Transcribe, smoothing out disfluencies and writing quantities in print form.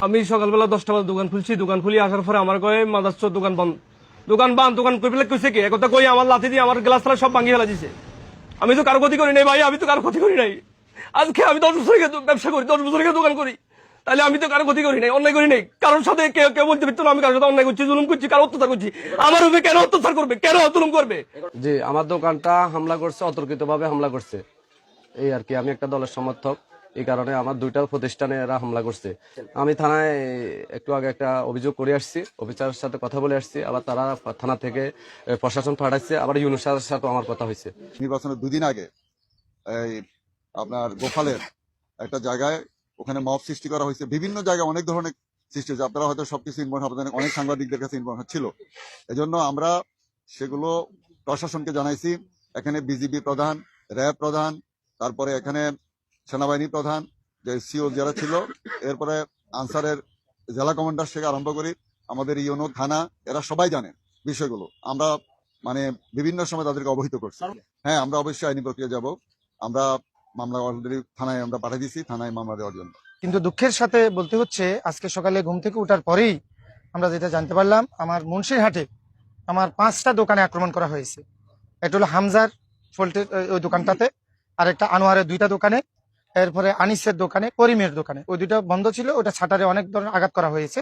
আমি সকালবেলা 10টা বাজে দোকান খুলছি, দোকান খুলি আসার পরে আমার কয়ে মাদারচো দোকান বন্ধ, দোকান কই ফেলে কইছে কি একথা কই আমার লাথি দিয়ে আমার গ্লাস সব ভাঙিয়ে ফেলা দিছে। আমি তো কারো ক্ষতি করি নাই ভাই, আমি তো কারো ক্ষতি করি নাই। আজকে আমি 10 বছর আগে ব্যবসা করি, 10 বছর আগে দোকান করি, তাহলে আমি তো কারো ক্ষতি করি নাই, অন্যায় করি নাই। কারোর সাথে কেউ কেউ বলতে পারতো না আমি কারোর সাথে অন্যায় করছি, জুলুম করছি, কারো অত্যাচার করছি। আমার উপরে কেন অত্যাচার করবে, কেন জুলুম করবে? জি, আমার দোকানটা হামলা করছে, অতর্কিত ভাবে হামলা করছে, এই আর কি। আমি একটা দলের সমর্থক, এই কারণে আমার দুইটা প্রতিষ্ঠানে এরা হামলা করছে। আমি থানায় একটু আগে একটা অভিযোগ করে আসছি, অফিসারের সাথে কথা বলে আসছি, আবার তারা থানা থেকে প্রশাসন পাঠাচ্ছে, আবার ইউনুস স্যারের সাথে আমার কথা হয়েছে। নির্বাচনের 2 দিন আগে এই আপনার গোপালের একটা জায়গায় ওখানে মব সৃষ্টি করা হয়েছে, বিভিন্ন জায়গায় অনেক ধরনের সৃষ্টি হয়েছে। আপনারা হয়তো সবকিছু ইনফরমেশন আপনাদের অনেক সাংবাদিকদের কাছে ইনফরমেশন ছিল, এজন্য আমরা সেগুলো প্রশাসনকে জানাইছি। এখানে বিজিবি প্রধান, র্যাব প্রধান, তারপরে এখানে সেনাবাহিনী প্রধান, যে সিও যারা ছিল, এরপরে আনসারের জেলা কমান্ডার থেকে আরম্ভ করি আমাদের ইউনো থানা, এরা সবাই জানে বিষয়গুলো। আমরা মানে বিভিন্ন সময় তাদেরকে অবহিত করছি। হ্যাঁ, আমরা অবশ্যই আইনি প্রক্রিয়া যাব। আমরা মামলা অলরেডি থানায় আমরা পাঠিয়ে দিচ্ছি, থানায় মামলা দেওয়ার জন্য। কিন্তু দুঃখের সাথে বলতে হচ্ছে আজকে সকালে ঘুম থেকে ওঠার পরেই আমরা যেটা জানতে পারলাম, আমার মুন্সিরহাটে আমার 5টা দোকানে আক্রমণ করা হয়েছে। এটা হলো হামজার ফল্টের ওই দোকানটাতে, আর একটা আনোয়ারের 2টা দোকানে, এরপরে আনিসের দোকানে, করিমের দোকানে। ওই 2টা বন্ধ ছিল, ওটা ছাটারে অনেক ধরনের আঘাত করা হয়েছে।